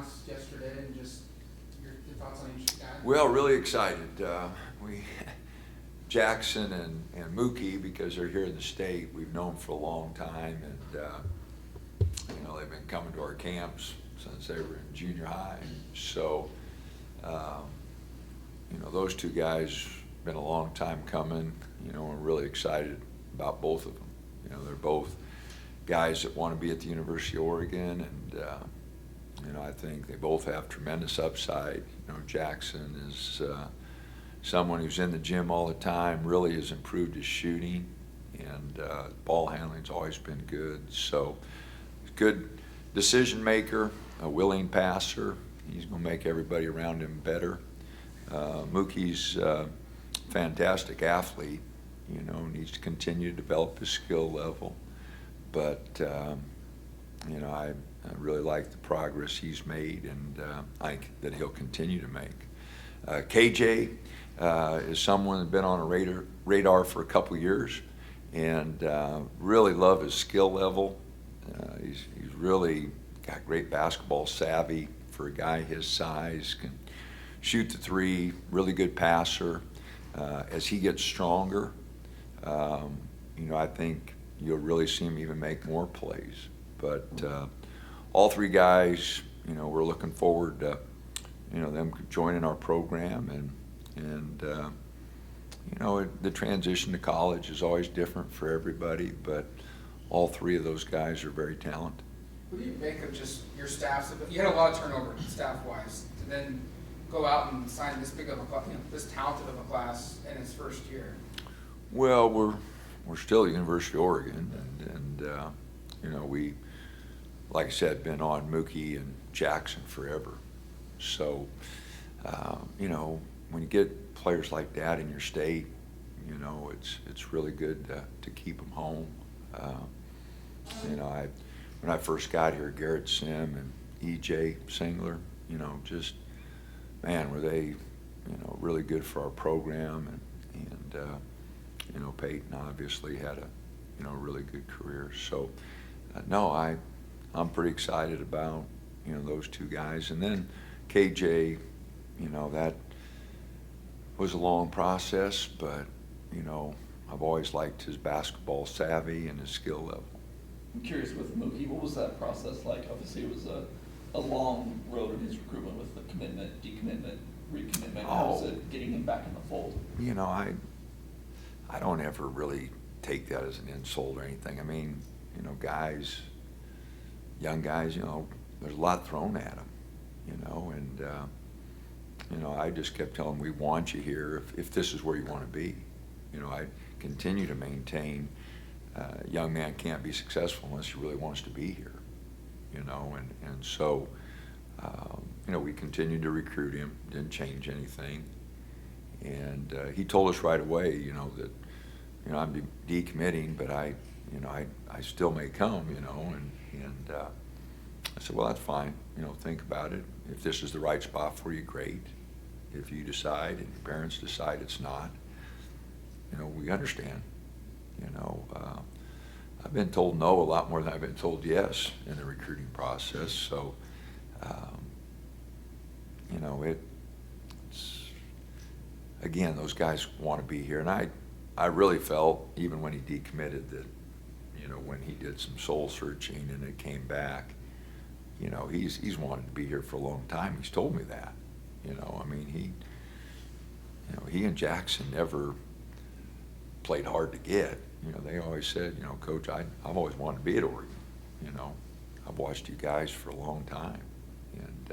announced yesterday, and just your thoughts on each guy? Well, really excited. We Jackson and Mookie, because they're here in the state, we've known for a long time, and they've been coming to our camps since they were in junior high. So, those two guys been a long time coming. We're really excited about both of them. They're both guys that want to be at the University of Oregon, and I think they both have tremendous upside. Jackson is someone who's in the gym all the time, really has improved his shooting, and ball handling's always been good. So, good decision maker, a willing passer. He's going to make everybody around him better. Mookie's a fantastic athlete. Needs to continue to develop his skill level. But, I really like the progress he's made, and I think that he'll continue to make. KJ is someone that's been on a radar for a couple years, and really love his skill level. He's really got great basketball savvy for a guy his size, can shoot the three, really good passer. As he gets stronger, I think you'll really see him even make more plays. But all three guys, we're looking forward to, them joining our program, and the transition to college is always different for everybody, but all three of those guys are very talented. What do you make of just your staffs? You had a lot of turnover staff-wise, to then go out and sign this big of a, this talented of a class in its first year. Well, we're still at the University of Oregon, and we, like I said, been on Mookie and Jackson forever. So, when you get players like that in your state, it's really good to keep them home. When I first got here, Garrett Sim and E.J. Singler, were they, really good for our program, and Peyton obviously had a, really good career. So, I'm pretty excited about, those two guys. And then KJ, that was a long process, but, I've always liked his basketball savvy and his skill level. I'm curious with Mookie, what was that process like? Obviously, it was a long road in his recruitment with the commitment, decommitment, recommitment. How was it getting him back in the fold? I don't ever really take that as an insult or anything. I mean, guys, young guys, there's a lot thrown at them, and I just kept telling them, we want you here if this is where you want to be. I continue to maintain a young man can't be successful unless he really wants to be here, and so, we continued to recruit him, didn't change anything. And he told us right away, that, I'm decommitting, but I still may come, and I said, well, that's fine, think about it. If this is the right spot for you, great. If you decide and your parents decide it's not, we understand. I've been told no a lot more than I've been told yes in the recruiting process, so, it's, again, those guys want to be here, and I really felt, even when he decommitted, that, when he did some soul searching and it came back, he's wanted to be here for a long time. He's told me that, he and Jackson never played hard to get. They always said, Coach, I've always wanted to be at Oregon. I've watched you guys for a long time, and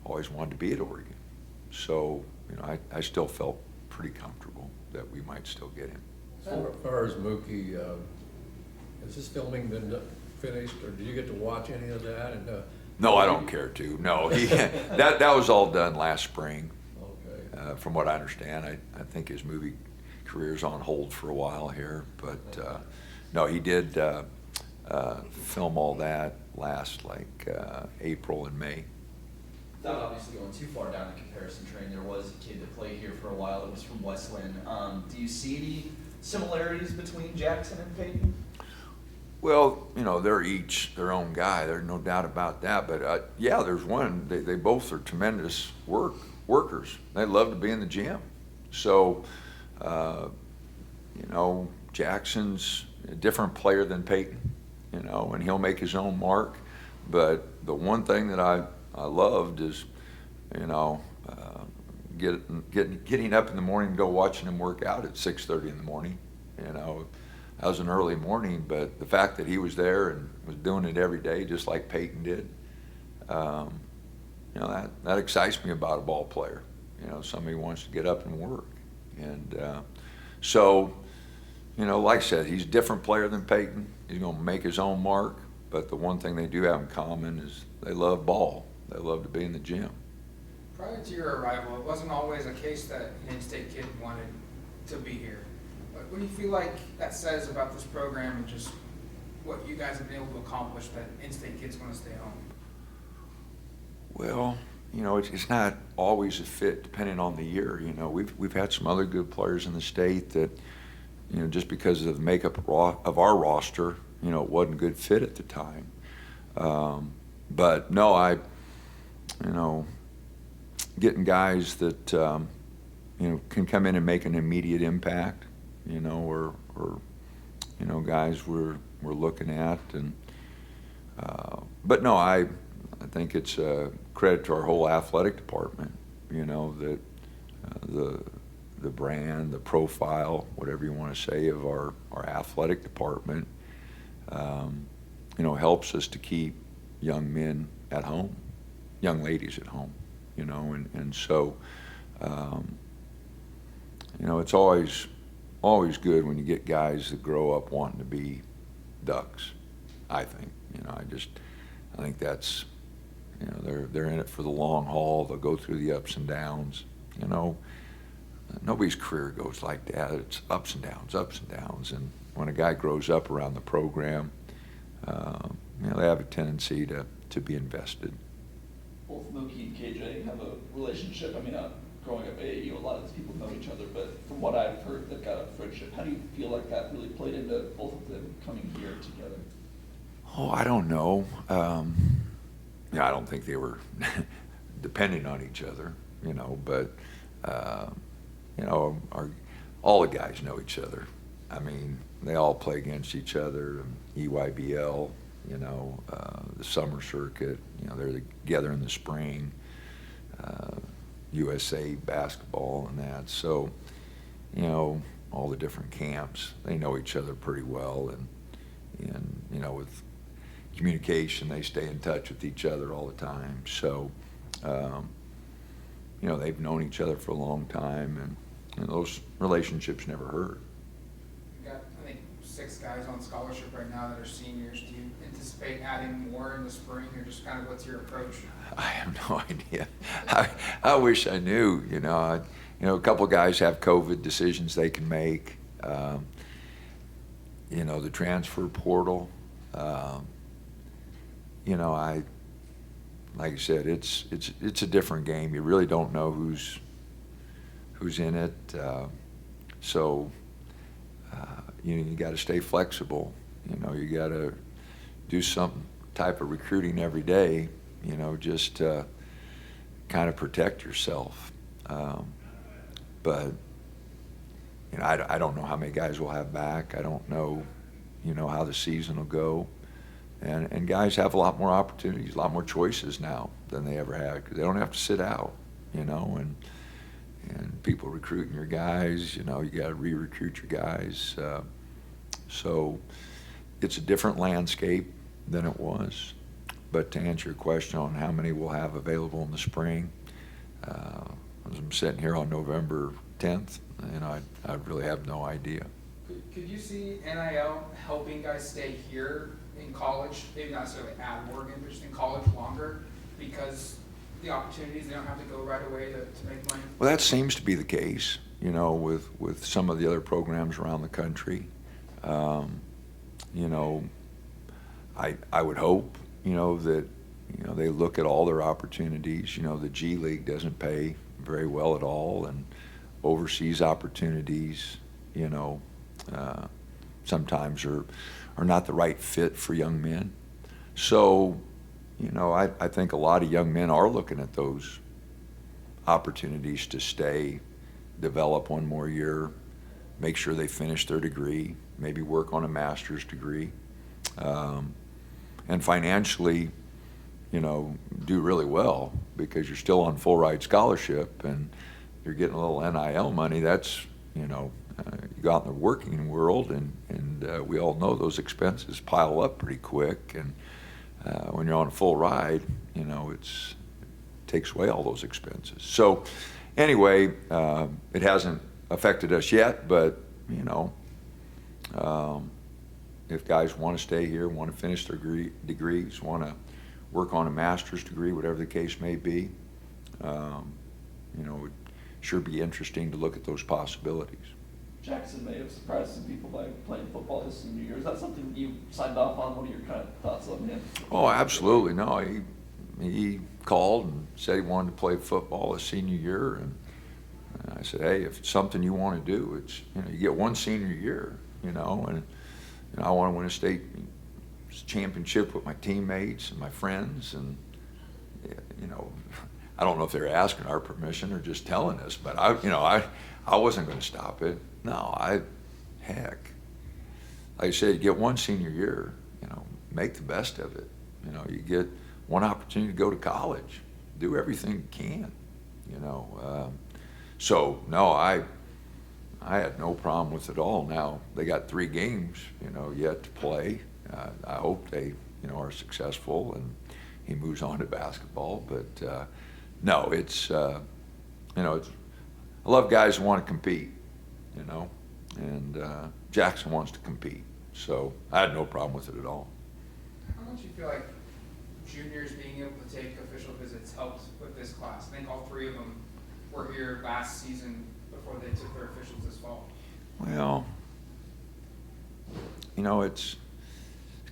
always wanted to be at Oregon. So, I still felt pretty comfortable that we might still get him. As far as Mookie, has this filming been finished, or did you get to watch any of that? And no, I don't care to. No, that was all done last spring. Okay. From what I understand, I think his movie career's on hold for a while here, but no, he did film all that last April and May. Without obviously going too far down the comparison train, there was a kid that played here for a while that was from Westland. Do you see any similarities between Jackson and Peyton? Well, you know, they're each their own guy. There's no doubt about that. But yeah, there's one. They both are tremendous workers. They love to be in the gym. So, you know, Jackson's a different player than Peyton, you know, and he'll make his own mark. But the one thing that I loved is, you know, getting up in the morning and go watching him work out at 6:30 in the morning. You know, that was an early morning, but the fact that he was there and was doing it every day, just like Peyton did, you know, that excites me about a ball player. You know, somebody who wants to get up and work. And so, you know, like I said, he's a different player than Peyton. He's going to make his own mark, but the one thing they do have in common is they love ball. They love to be in the gym. Prior to your arrival, it wasn't always a case that an in-state kid wanted to be here. But what do you feel like that says about this program and just what you guys have been able to accomplish that in-state kids want to stay home? Well, you know, it's not always a fit depending on the year. You know, we've had some other good players in the state that, you know, just because of the makeup of our roster, you know, it wasn't a good fit at the time. But no, you know, getting guys that, you know, can come in and make an immediate impact, you know, or you know, guys we're looking at. And but no, I think it's a credit to our whole athletic department, you know, that the brand, the profile, whatever you want to say, of our athletic department, you know, helps us to keep young men at home, young ladies at home, you know, and so, you know, it's always good when you get guys that grow up wanting to be Ducks, I think. You know, I think that's, you know, they're in it for the long haul. They'll go through the ups and downs. You know, nobody's career goes like that. It's ups and downs. And when a guy grows up around the program, you know, they have a tendency to be invested. Both Mookie and KJ have a relationship. I mean, growing up AAU, a lot of these people know each other, but from what I've heard, they've got a friendship. How do you feel like that really played into both of them coming here together? Oh, I don't know. Yeah, I don't think they were depending on each other, you know, but, you know, all the guys know each other. I mean, they all play against each other, EYBL, you know, the summer circuit, you know, they're together in the spring, USA basketball and that. So, you know, all the different camps, they know each other pretty well. And you know, with communication, they stay in touch with each other all the time. So, you know, they've known each other for a long time, and those relationships never hurt. You got, I think, 6 guys on scholarship right now that are seniors. Do you anticipate adding more in the spring, or just kind of what's your approach? I have no idea. I wish I knew. You know, a couple of guys have COVID decisions they can make. You know, the transfer portal. You know, like I said, it's a different game. You really don't know who's in it. So you know, you got to stay flexible. You know, you got to do some type of recruiting every day. You know, just to kind of protect yourself. But you know, I don't know how many guys we'll have back. I don't know, you know, how the season will go. And guys have a lot more opportunities, a lot more choices now than they ever had, because they don't have to sit out, you know, and people recruiting your guys, you know, you got to re-recruit your guys. So it's a different landscape than it was. But to answer your question on how many we'll have available in the spring, as I'm sitting here on November 10th, you know, I really have no idea. Could you see NIL helping guys stay here in college, maybe not necessarily at Oregon, but just in college longer, because the opportunities, they don't have to go right away to make money? Well, that seems to be the case, you know, with some of the other programs around the country. You know, I would hope, you know, that, you know, they look at all their opportunities. You know, the G League doesn't pay very well at all, and overseas opportunities, you know, sometimes are are not the right fit for young men. So, you know, I think a lot of young men are looking at those opportunities to stay, develop one more year, make sure they finish their degree, maybe work on a master's degree, and financially, you know, do really well because you're still on full ride scholarship and you're getting a little NIL money. That's, you know, you go out in the working world and we all know those expenses pile up pretty quick. And when you're on a full ride, you know, it takes away all those expenses. So anyway, it hasn't affected us yet, but, you know, if guys want to stay here, want to finish their degrees, want to work on a master's degree, whatever the case may be, you know, it would sure be interesting to look at those possibilities. Jackson may have surprised some people by playing football his senior year. Is that something you signed off on? What are your kind of thoughts on him? Oh, absolutely. No, he called and said he wanted to play football his senior year, and I said, hey, if it's something you want to do, it's, you know, you get one senior year, you know, and you know, I want to win a state championship with my teammates and my friends, and you know, I don't know if they were asking our permission or just telling us, but I wasn't going to stop it. No, heck, like I said, you get one senior year, you know, make the best of it. You know, you get one opportunity to go to college, do everything you can, you know. So no, I had no problem with it all. Now they got 3 games, you know, yet to play. I hope they, you know, are successful and he moves on to basketball. But no, it's you know, I love guys who want to compete, you know, and Jackson wants to compete. So I had no problem with it at all. How much do you feel like juniors being able to take official visits helped with this class? I think all 3 of them were here last season before they took their officials this fall. Well, you know, it's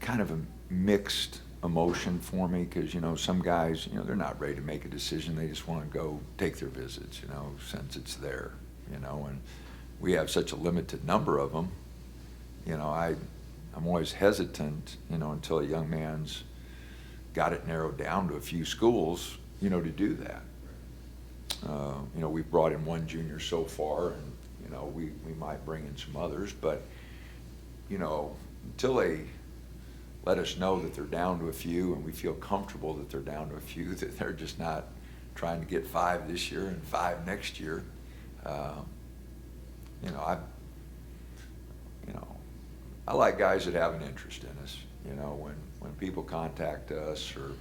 kind of a mixed emotion for me because, you know, some guys, you know, they're not ready to make a decision. They just want to go take their visits, you know, since it's there, you know, and we have such a limited number of them. You know, I'm always hesitant, you know, until a young man's got it narrowed down to a few schools, you know, to do that. You know, we've brought in 1 junior so far, and, you know, we might bring in some others, but, you know, until they let us know that they're down to a few and we feel comfortable that they're down to a few, that they're just not trying to get 5 this year and 5 next year. You know, I like guys that have an interest in us. You know, when people contact us or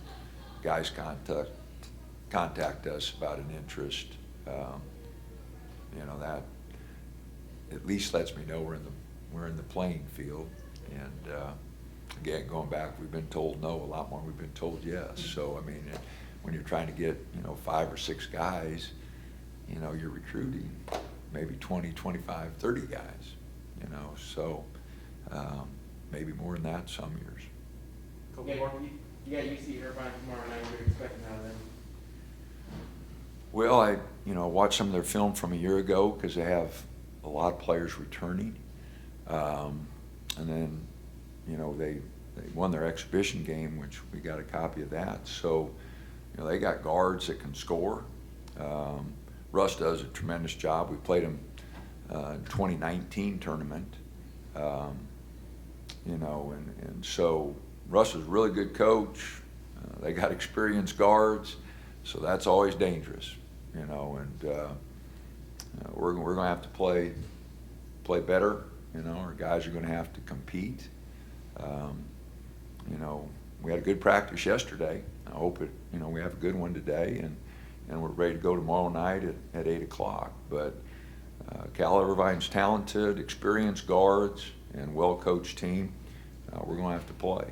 guys contact us about an interest, you know, that at least lets me know we're in the playing field. And again, going back, we've been told no a lot more than we've been told yes. So I mean, when you're trying to get, you know, 5 or 6 guys, you know, you're recruiting maybe 20, 25, 30 guys. You know, so maybe more than that some years. You got UC Irvine tomorrow night. What are you expecting out of them? Well, I watched some of their film from a year ago because they have a lot of players returning, and then, you know, they won their exhibition game, which we got a copy of that. So, you know, they got guards that can score. Russ does a tremendous job. We played him in 2019 tournament, you know, and so Russ is a really good coach. They got experienced guards, so that's always dangerous, you know, and we're going to have to play better, you know. Our guys are going to have to compete. You know, we had a good practice yesterday. I hope you know, we have a good one today, and we're ready to go tomorrow night at 8 o'clock. But Cal Irvine's talented, experienced guards, and well-coached team. We're going to have to play.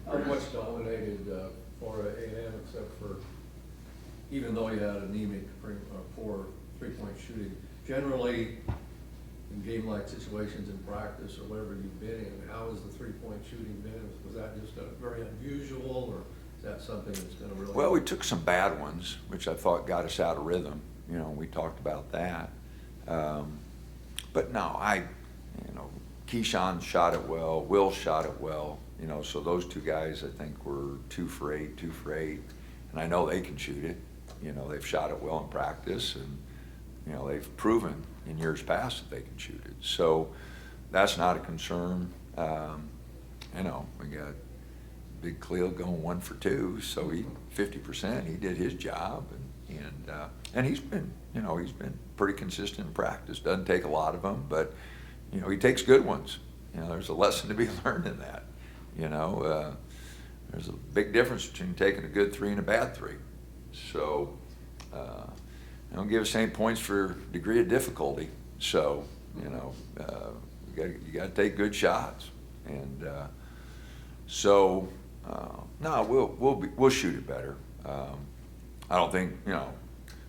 How much dominated Florida A&M except for, even though you had anemic poor 3-point shooting, generally in game-like situations in practice or whatever you've been in, how has the 3-point shooting been? Was that just very unusual, or is that something that's going to really... Well, we took some bad ones, which I thought got us out of rhythm. You know, we talked about that. But no, Keyshawn shot it well, Will shot it well, you know, so those two guys, I think, were 2 for 8, 2 for 8. And I know they can shoot it. You know, they've shot it well in practice, and, you know, they've proven in years past that they can shoot it. So that's not a concern. You know, we got Big Cleo going 1 for 2, so he 50%. He did his job, and he's been, you know, he's been pretty consistent in practice. Doesn't take a lot of them, but you know, he takes good ones. You know, there's a lesson to be learned in that. You know, there's a big difference between taking a good 3 and a bad 3. So, I don't give us any points for degree of difficulty. So, you know, you got to take good shots, and so no, we'll shoot it better. I don't think, you know,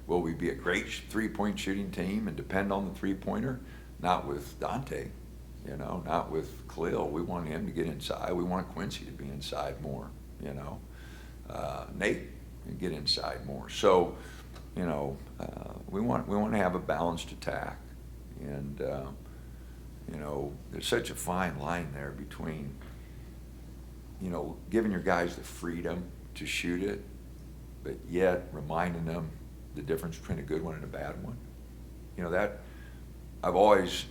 will we be a great 3-point shooting team and depend on the 3-pointer? Not with Dante, you know, not with Khalil. We want him to get inside. We want Quincy to be inside more, you know. Nate can get inside more. So, you know, we want to have a balanced attack, and you know, there's such a fine line there between, you know, giving your guys the freedom to shoot it, but yet reminding them the difference between a good one and a bad one. You know, that I've always,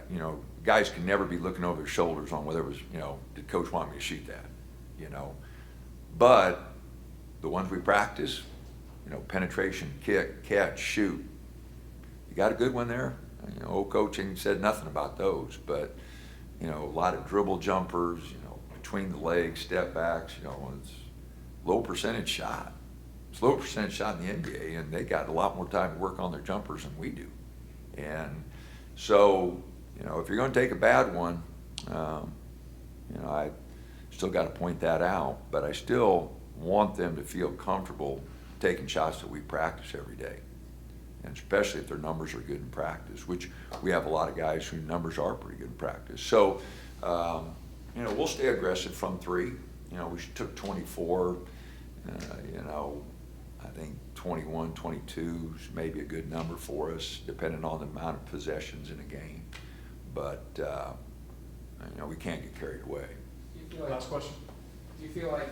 you know, guys can never be looking over their shoulders on whether it was, you know, did coach want me to shoot that, you know. But the ones we practice, you know, penetration, kick, catch, shoot. You got a good one there? You know, old coaching said nothing about those, but, you know, a lot of dribble jumpers, you know, between the legs, step backs, you know, it's low percentage shot. It's low percentage shot in the NBA, and they got a lot more time to work on their jumpers than we do. And so, you know, if you're going to take a bad one, you know, I still got to point that out, but I still want them to feel comfortable taking shots that we practice every day, and especially if their numbers are good in practice, which we have a lot of guys whose numbers are pretty good in practice. So, you know, we'll stay aggressive from 3. You know, we took 24, you know, I think 21, 22 is maybe a good number for us, depending on the amount of possessions in a game. But, you know, we can't get carried away. Do you feel like, Last question. do you feel like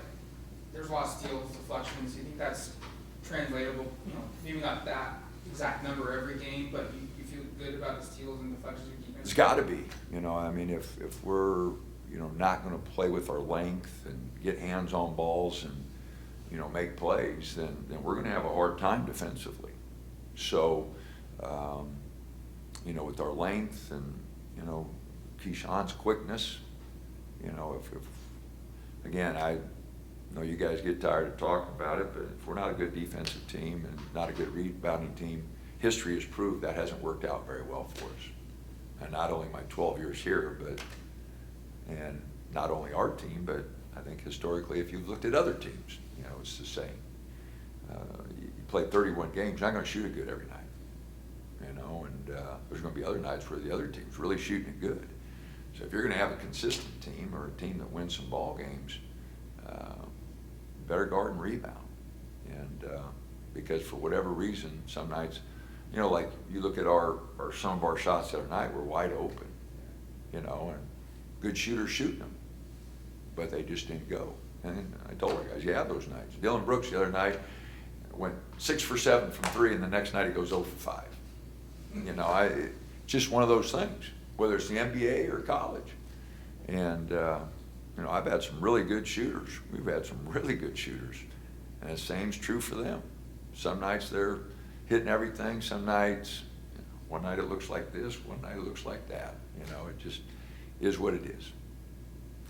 there's a lot of steals, deflections? Do you think that's translatable? You know, maybe not that exact number every game, but you feel good about the steals and deflections you're keeping? It's got to be. You know, I mean, if we're, you know, not going to play with our length and get hands on balls and, you know, make plays, then we're going to have a hard time defensively. So, you know, with our length and, you know, Keyshawn's quickness, you know, if again, I know you guys get tired of talking about it, but if we're not a good defensive team and not a good rebounding team, history has proved that hasn't worked out very well for us. And not only my 12 years here, and not only our team, but I think historically, if you've looked at other teams, you know, it's the same. You play 31 games, you're not going to shoot it good every night, you know, and there's going to be other nights where the other team's really shooting it good. So if you're going to have a consistent team or a team that wins some ball games, better guard and rebound. And because for whatever reason, some nights, you know, like you look at some of our shots the other night were wide open, you know, and good shooters shooting them, but they just didn't go. And I told our guys, you have those nights. Dylan Brooks the other night went 6 for 7 from 3, and the next night he goes 0 for 5. You know, it's just one of those things, whether it's the NBA or college. And, you know, I've had some really good shooters. We've had some really good shooters. And the same's true for them. Some nights they're hitting everything. Some nights, you know, one night it looks like this, one night it looks like that. You know, it just is what it is.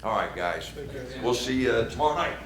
All right, guys. We'll see you tomorrow night.